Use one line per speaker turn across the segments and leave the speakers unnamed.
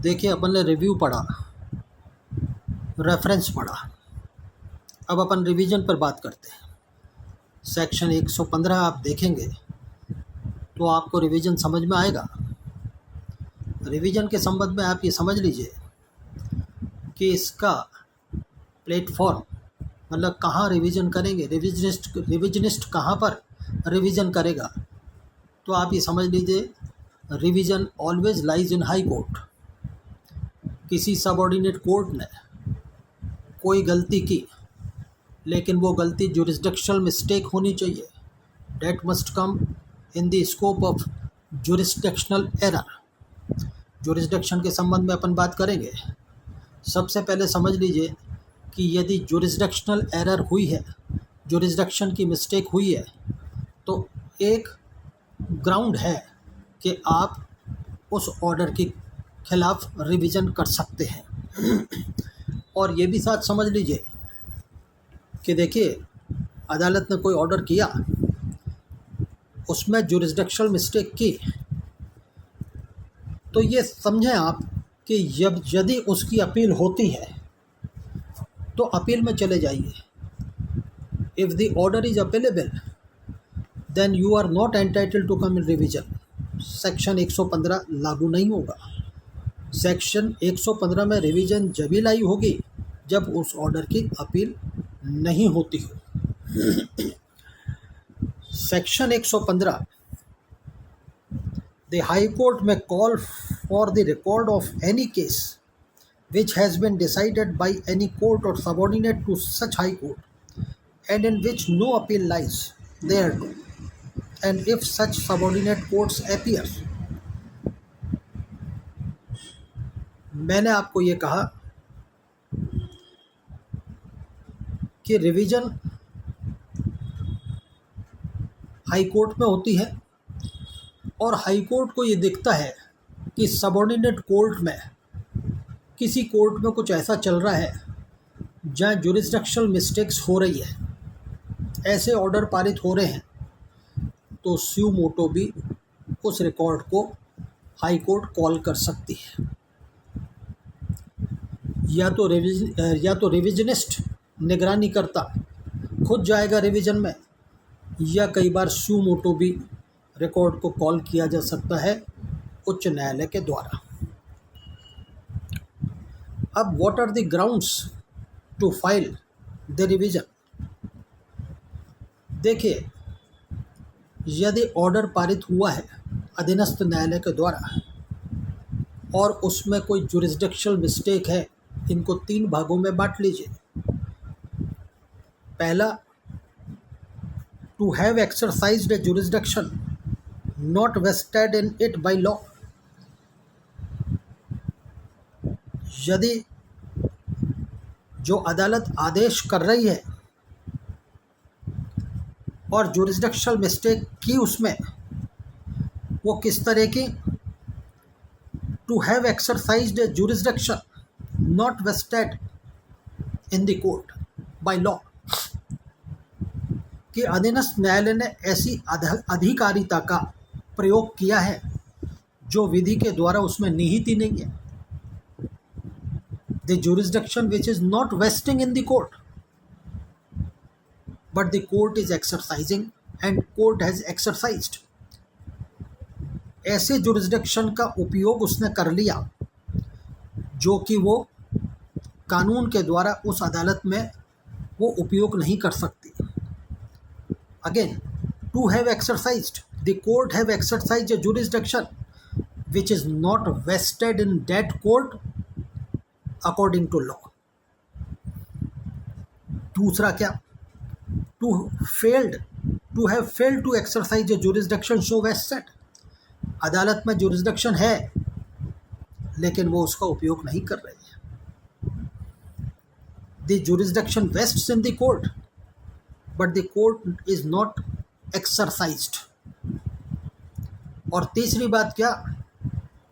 देखिए, अपन ने रिव्यू पढ़ा, रेफरेंस पढ़ा। अब अपन रिवीजन पर बात करते हैं। सेक्शन 115 आप देखेंगे तो आपको रिवीजन समझ में आएगा। रिवीजन के संबंध में आप ये समझ लीजिए कि इसका प्लेटफॉर्म मतलब कहाँ रिवीजन करेंगे, रिविजनिस्ट कहाँ पर रिवीजन करेगा। तो आप ये समझ लीजिए, revision always lies in high court. किसी सबऑर्डिनेट कोर्ट ने कोई गलती की, लेकिन वो गलती जुरिस्डिक्शनल मिस्टेक होनी चाहिए। That must come in the scope of jurisdictional error. Jurisdiction के संबंध में अपन बात करेंगे। सबसे पहले समझ लीजिए कि यदि जुरिस्डिक्शनल एरर हुई है, जुरिस्डिक्शन की मिस्टेक हुई है, तो एक ग्राउंड है कि आप उस ऑर्डर के खिलाफ रिवीजन कर सकते हैं। और ये भी साथ समझ लीजिए कि देखिए, अदालत ने कोई ऑर्डर किया, उसमें जुरिस्डिक्शनल मिस्टेक की, तो ये समझें आप कि यदि उसकी अपील होती है तो अपील में चले जाइए। If the order is appealable then you are not entitled to come in revision. Section 115 लागू नहीं होगा। सेक्शन 115 में रिवीजन जब ही लाई होगी जब उस ऑर्डर की अपील नहीं होती हो। सेक्शन 115, द हाई कोर्ट में call for the record of any case which has been decided by any court or subordinate to such high court and in which no appeal lies thereto, and if such subordinate courts appear। मैंने आपको ये कहा कि revision high court में होती है और high court को ये दिखता है कि सबऑर्डिनेट कोर्ट में, किसी कोर्ट में कुछ ऐसा चल रहा है जहाँ जुरिस्डिक्शनल मिस्टेक्स हो रही है, ऐसे ऑर्डर पारित हो रहे हैं, तो स्यू मोटो भी उस रिकॉर्ड को हाई कोर्ट कॉल कर सकती है। या तो रिविजनिस्ट निगरानी करता खुद जाएगा रिवीजन में, या कई बार स्यू मोटो भी रिकॉर्ड को कॉल किया जा सकता है उच्च न्यायालय के द्वारा। अब what are the grounds to file the revision. देखिए, यदि ऑर्डर पारित हुआ है अधीनस्थ न्यायालय के द्वारा और उसमें कोई जुरिस्डिक्शनल मिस्टेक है, इनको 3 भागों में बांट लीजिए। पहला, to have exercised a jurisdiction not vested in it by law. यदि जो अदालत आदेश कर रही है और जुरिस्डिक्शनल मिस्टेक की उसमें, वो किस तरह की, to have exercised a jurisdiction not vested in the court by law, कि अधीनस्थ न्यायालय ने ऐसी अधिकारिता का प्रयोग किया है जो विधि के द्वारा उसमें निहित ही नहीं है। The jurisdiction which is not vesting in the court, but the court is exercising and court has exercised। ऐसे जुरिस्डिक्शन का उपयोग उसने कर लिया जो कि वो कानून के द्वारा उस अदालत में वो उपयोग नहीं कर सकती। Again, to have exercised, the court have exercised a jurisdiction which is not vested in that court according to law। दूसरा क्या, to have failed to exercise a jurisdiction so vested. अदालत में जुरिस्डिक्शन है लेकिन वो उसका उपयोग नहीं कर रही है। The jurisdiction vests in the court but the court is not exercised. और तीसरी बात क्या,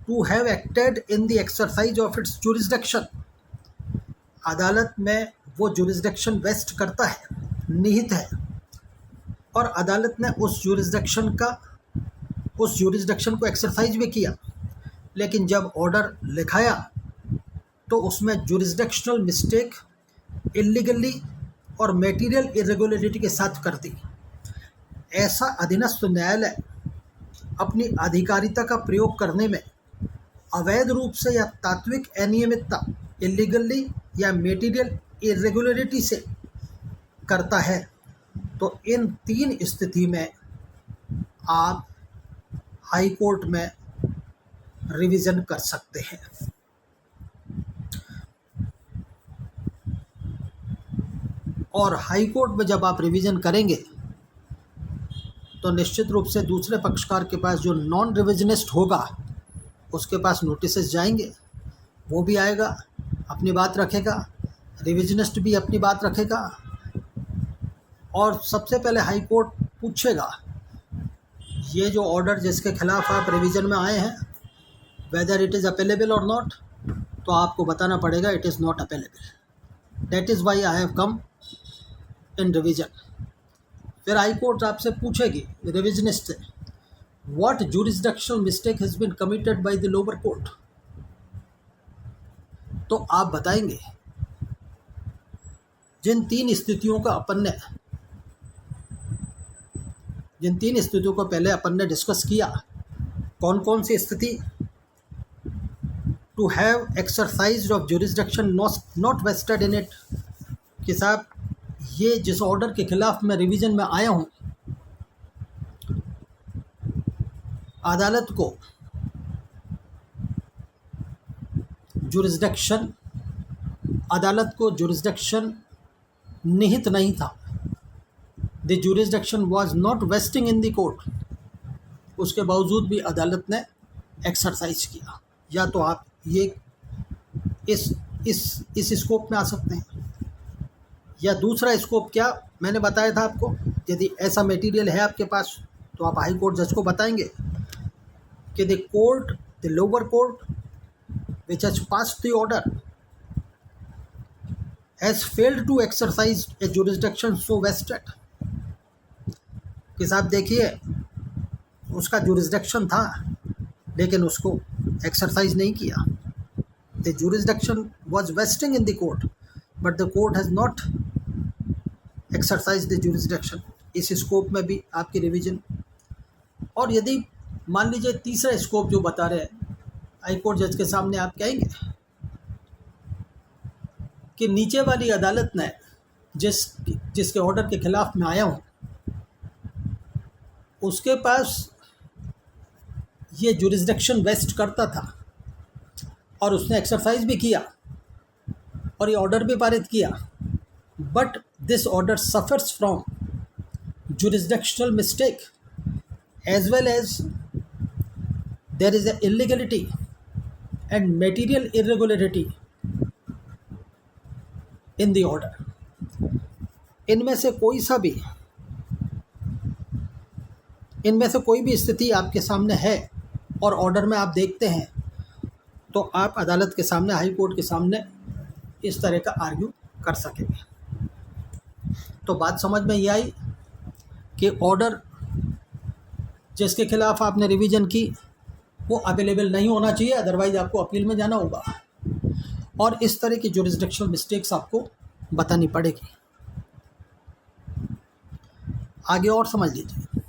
to have acted in the exercise of its jurisdiction. अदालत में वो जुरिस्डिक्शन वेस्ट करता है, निहित है, और अदालत ने उस जुरिस्डिक्शन को एक्सरसाइज भी किया, लेकिन जब ऑर्डर लिखाया तो उसमें जुरिस्डिक्शनल मिस्टेक इलीगली और मटेरियल इरेगुलरिटी के साथ कर दी। ऐसा अधीनस्थ न्यायालय अपनी अधिकारिता का प्रयोग करने में अवैध रूप से या तात्विक अनियमितता इलीगली या मटेरियल इरेगुलरिटी से करता है, तो इन 3 स्थिति में आप हाई कोर्ट में रिवीजन कर सकते हैं। और हाई कोर्ट में जब आप रिवीजन करेंगे तो निश्चित रूप से दूसरे पक्षकार के पास जो नॉन रिविजनिस्ट होगा उसके पास नोटिसेस जाएंगे, वो भी आएगा, अपनी बात रखेगा, रिविजनिस्ट भी अपनी बात रखेगा। और सबसे पहले हाई कोर्ट पूछेगा ये जो ऑर्डर जिसके खिलाफ आप रिवीजन में आए हैं वेदर इट इज़ अपेलेबल और नॉट, तो आपको बताना पड़ेगा it is not appealable, that is why I have come in revision. फिर हाई कोर्ट आपसे पूछेगी रिविजनिस्ट से what jurisdictional mistake has been committed by the lower court, तो आप बताएंगे। जिन 3 स्थितियों का जिन 3 स्थितियों को पहले अपन ने डिस्कस किया, कौन कौन सी स्थिति, to have exercise of jurisdiction not vested in it, कि साहब ये जिस ऑर्डर के खिलाफ मैं रिवीजन में आया हूँ अदालत को जुरिस्डिक्शन निहित नहीं था, the jurisdiction was not wasting in the court, उसके बावजूद भी अदालत ने एक्सरसाइज किया। या तो आप ये इस स्कोप में आ सकते हैं, या दूसरा स्कोप क्या मैंने बताया था आपको, यदि ऐसा मटेरियल है आपके पास तो आप हाई कोर्ट जज को बताएंगे कि the lower court which has passed the order has failed to exercise a jurisdiction so vested, कि साहब देखिए उसका जुरिस्डिक्शन था लेकिन उसको एक्सरसाइज नहीं किया, the jurisdiction was vesting in the court but the court has not exercised the jurisdiction। इस स्कोप में भी आपकी रिवीजन। और यदि मान लीजिए तीसरा स्कोप जो बता रहे हैं हाई कोर्ट जज के सामने, आप कहेंगे कि नीचे वाली अदालत ने जिसके ऑर्डर के खिलाफ मैं आया हूँ उसके पास ये जुरिस्डिक्शन वेस्ट करता था और उसने एक्सरसाइज भी किया और ये ऑर्डर भी पारित किया, but this order suffers from jurisdictional mistake as well as there is a illegality and material irregularity in the order। इनमें से कोई भी स्थिति आपके सामने है और ऑर्डर में आप देखते हैं तो आप अदालत के सामने, हाई कोर्ट के सामने इस तरह का आर्ग्यू कर सकेंगे। तो बात समझ में ये आई कि ऑर्डर जिसके खिलाफ आपने रिवीजन की वो अवेलेबल नहीं होना चाहिए, अदरवाइज आपको अपील में जाना होगा और इस तरह की जुरिस्डिक्शनल मिस्टेक्स आपको बतानी पड़ेगी। आगे और समझ लीजिए,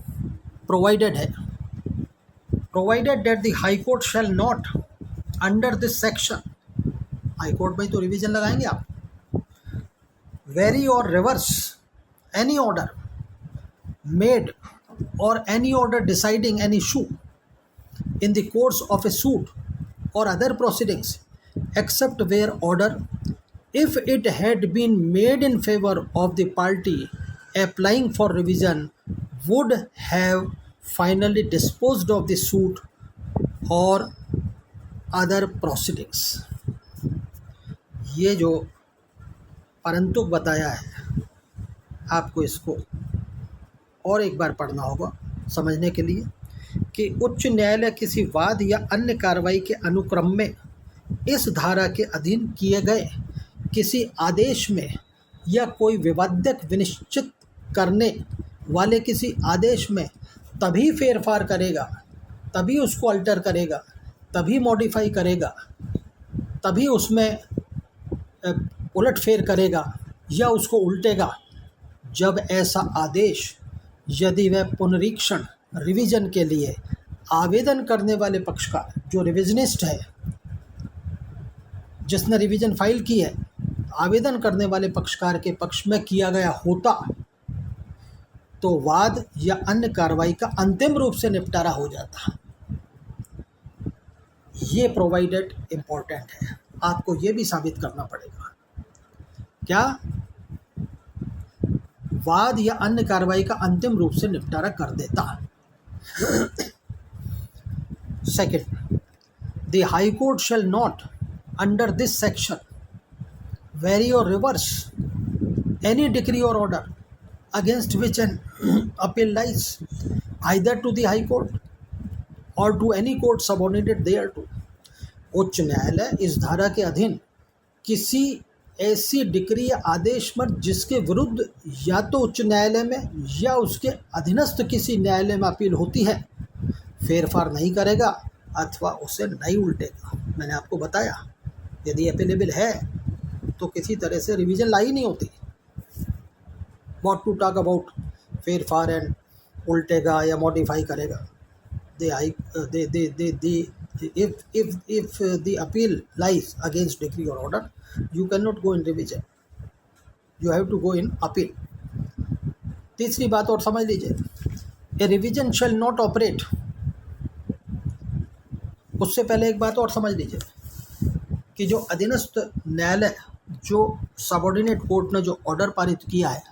provided that the high court shall not under this section, high court में तो रिवीजन लगाएंगे आप, वेरी और रिवर्स एनी ऑर्डर मेड और any order deciding any issue in the course of a suit or other proceedings except where order, if it had been made in favor of the party applying for revision, would have finally disposed of the suit or other proceedings। ये जो परंतु बताया है आपको इसको और एक बार पढ़ना होगा समझने के लिए कि उच्च न्यायालय किसी वाद या अन्य कार्रवाई के अनुक्रम में इस धारा के अधीन किए गए किसी आदेश में या कोई विवादक विनिश्चित करने वाले किसी आदेश में तभी फेरफार करेगा, तभी उसको अल्टर करेगा तभी मॉडिफाई करेगा, तभी उसमें उलटफेर करेगा या उसको उल्टेगा जब ऐसा आदेश यदि वह पुनरीक्षण रिवीजन के लिए आवेदन करने वाले पक्षकार, जो रिविजनिस्ट है, जिसने रिवीजन फाइल की है, आवेदन करने वाले पक्षकार के पक्ष में किया गया होता, तो वाद या अन्य कार्रवाई का अंतिम रूप से निपटारा हो जाता। ये प्रोवाइडेड इम्पोर्टेंट है, आपको ये भी साबित करना पड़ेगा। क्या? वाद या अन्य कार्रवाई का अंतिम रूप से निपटारा कर देता। Second, the high court shall not under this section vary or reverse any decree or order against which an appeal lies either to the high court or to any court subordinate thereto। उच्च न्यायालय इस धारा के अधीन किसी ऐसी decree या आदेश पर जिसके विरुद्ध या तो उच्च न्यायालय में या उसके अधीनस्थ किसी न्यायालय में अपील होती है, फेरफार नहीं करेगा अथवा उसे नहीं उल्टेगा। मैंने आपको बताया यदि अपेलेबल है तो किसी तरह से रिवीजन लाई नहीं होती। व्हाट टू टॉक अबाउट फेरफार एंड उल्टेगा या मॉडिफाई करेगा। if the appeal lies against decree or order, you cannot go in revision, you have to go in appeal। तीसरी बात और समझ लीजिए, ए रिवीजन शैल नॉट ऑपरेट। उससे पहले एक बात और समझ लीजिए कि जो अधीनस्थ न्यायालय, जो सबऑर्डिनेट कोर्ट ने जो ऑर्डर पारित किया है,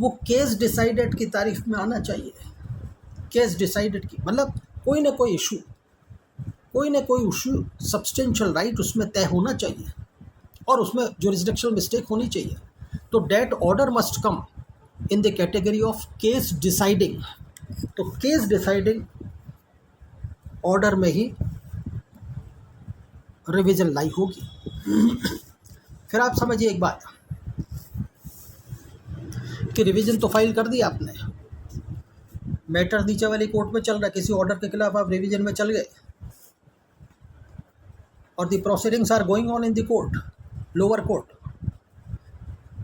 वो केस डिसाइडेड की तारीफ में आना चाहिए। केस डिसाइडेड की मतलब कोई ना कोई इशू सब्सटेंशियल राइट उसमें तय होना चाहिए और उसमें जुरिसडिक्शनल मिस्टेक होनी चाहिए। तो that order must come in the category of case deciding. तो केस डिसाइडिंग ऑर्डर में ही रिवीजन लाई होगी। फिर आप समझिए एक बात कि रिवीजन तो फाइल कर दिया आपने, मैटर नीचे वाली कोर्ट में चल रहा है, किसी ऑर्डर के खिलाफ आप रिवीजन में चल गए और the proceedings are going on in the court, lower court,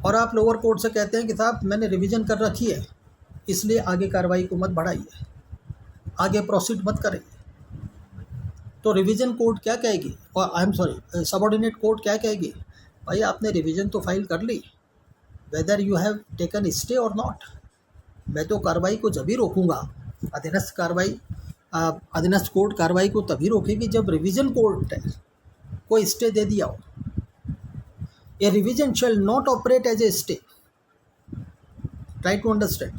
और आप लोअर कोर्ट से कहते हैं कि साहब मैंने रिवीजन कर रखी है इसलिए आगे कार्रवाई को मत बढ़ाइए, आगे प्रोसीड मत करिए। तो रिवीजन कोर्ट क्या कहेगी, और सबऑर्डिनेट कोर्ट क्या कहेगी, भाई आपने रिवीजन तो फाइल कर ली, whether you have taken stay और नॉट। मैं तो कार्रवाई को जब ही रोकूंगा, अधीनस्थ कोर्ट कार्रवाई को तभी रोकेगी जब रिवीजन कोर्ट को स्टे दे दिया हो। A revision shall not operate as a stay. Try to understand.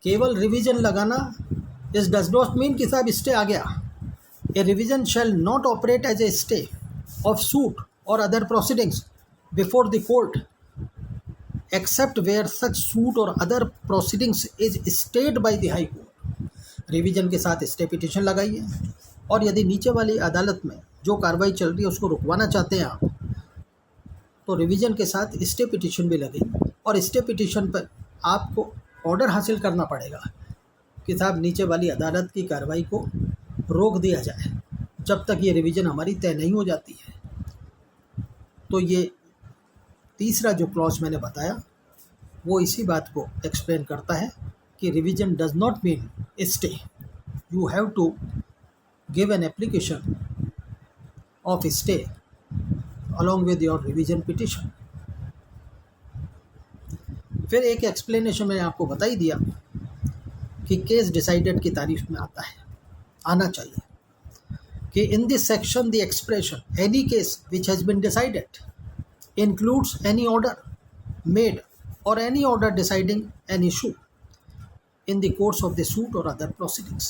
केवल रिवीजन लगाना इस डज नॉट मीन कि साहब स्टे आ गया। A revision shall not operate as a stay of suit or other proceedings before the court except where such suit or other proceedings is stayed by the high court। Revision के साथ stay petition लगाइए, और यदि नीचे वाली अदालत में जो कार्रवाई चल रही है उसको रुकवाना चाहते हैं आप, तो रिवीजन के साथ स्टे पिटीशन भी लगेगी, और स्टे पिटीशन पर आपको ऑर्डर हासिल करना पड़ेगा कि साहब नीचे वाली अदालत की कार्रवाई को रोक दिया जाए जब तक ये रिवीजन हमारी तय नहीं हो जाती है। तो ये तीसरा जो क्लॉज मैंने बताया वो इसी बात को एक्सप्लेन करता है कि revision does not mean stay. You have to give an application of stay along with your revision petition. फिर एक एक्सप्लेनेशन मैंने आपको बता ही दिया कि केस डिसाइडेड की तारीफ में आना चाहिए कि in this section the expression any case which has been decided includes any order made or any order deciding an issue in the course of the suit or other proceedings।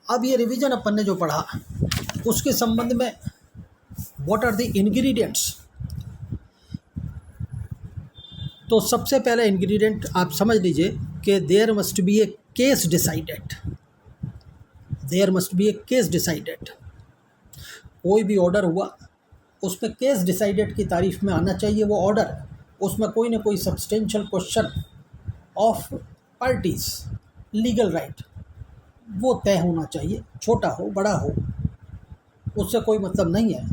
अब ये revision अपन ने जो पढ़ा उसके संबंध में what are the ingredients। तो सबसे पहला इंग्रेडिएंट आप समझ लीजिए कि there must be a case decided. There must be a case decided. कोई भी ऑर्डर हुआ उसमें केस डिसाइडेड की तारीफ में आना चाहिए वो ऑर्डर। उसमें कोई ना कोई substantial question of parties legal right वो तय होना चाहिए, छोटा हो बड़ा हो, उससे कोई मतलब नहीं है,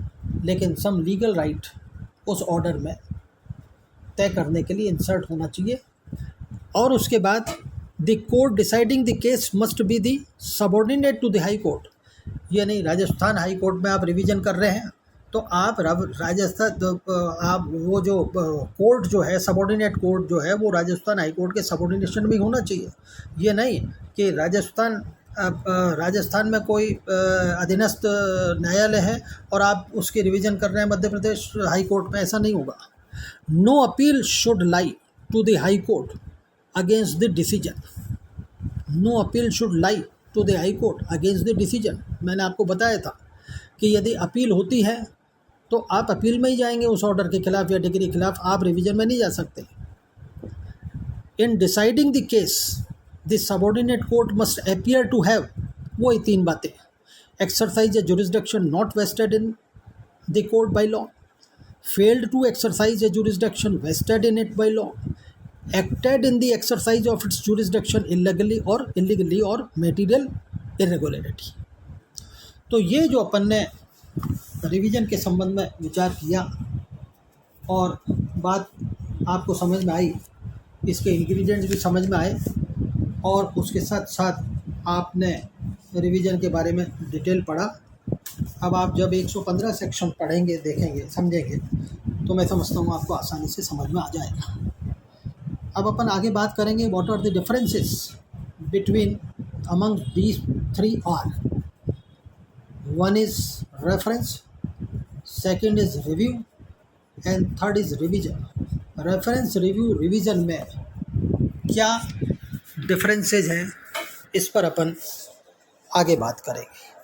लेकिन सम लीगल राइट उस ऑर्डर में तय करने के लिए इंसर्ट होना चाहिए। और उसके बाद the court deciding the case must be the subordinate to the high court. ये नहीं राजस्थान हाई कोर्ट में आप रिवीजन कर रहे हैं तो आप आप वो जो कोर्ट जो है सबॉर्डिनेट कोर्ट जो है वो राजस्थान हाई कोर्ट के सबॉर्डिनेशन में होना चाहिए। ये नहीं कि राजस्थान में कोई अधीनस्थ न्यायालय है और आप उसकी रिवीजन कर रहे हैं मध्य प्रदेश हाई कोर्ट में, ऐसा नहीं होगा। No appeal should lie to the high court against the decision. No appeal should lie to the high court against the decision. मैंने आपको बताया था कि यदि अपील होती है तो आप अपील में ही जाएंगे उस ऑर्डर के खिलाफ या डिग्री के खिलाफ, आप रिवीजन में नहीं जा सकते। In deciding the case the subordinate court must appear to have, वही 3 बातें, exercise a jurisdiction not vested in the court by law, failed to exercise a jurisdiction vested in it by law, acted in the exercise of its jurisdiction illegally और material irregularity. तो ये जो अपन ने revision के संबंध में विचार किया और बात आपको समझ में आई, इसके इंग्रेडिएंट्स भी समझ में आए और उसके साथ साथ आपने रिवीजन के बारे में डिटेल पढ़ा। अब आप जब 115 सेक्शन पढ़ेंगे, देखेंगे, समझेंगे तो मैं समझता हूँ आपको आसानी से समझ में आ जाएगा। अब अपन आगे बात करेंगे what are the differences between among these 3 are. One is reference, second is review and third is revision. Reference, review, revision में क्या डिफरेंसेज हैं इस पर अपन आगे बात करेंगे।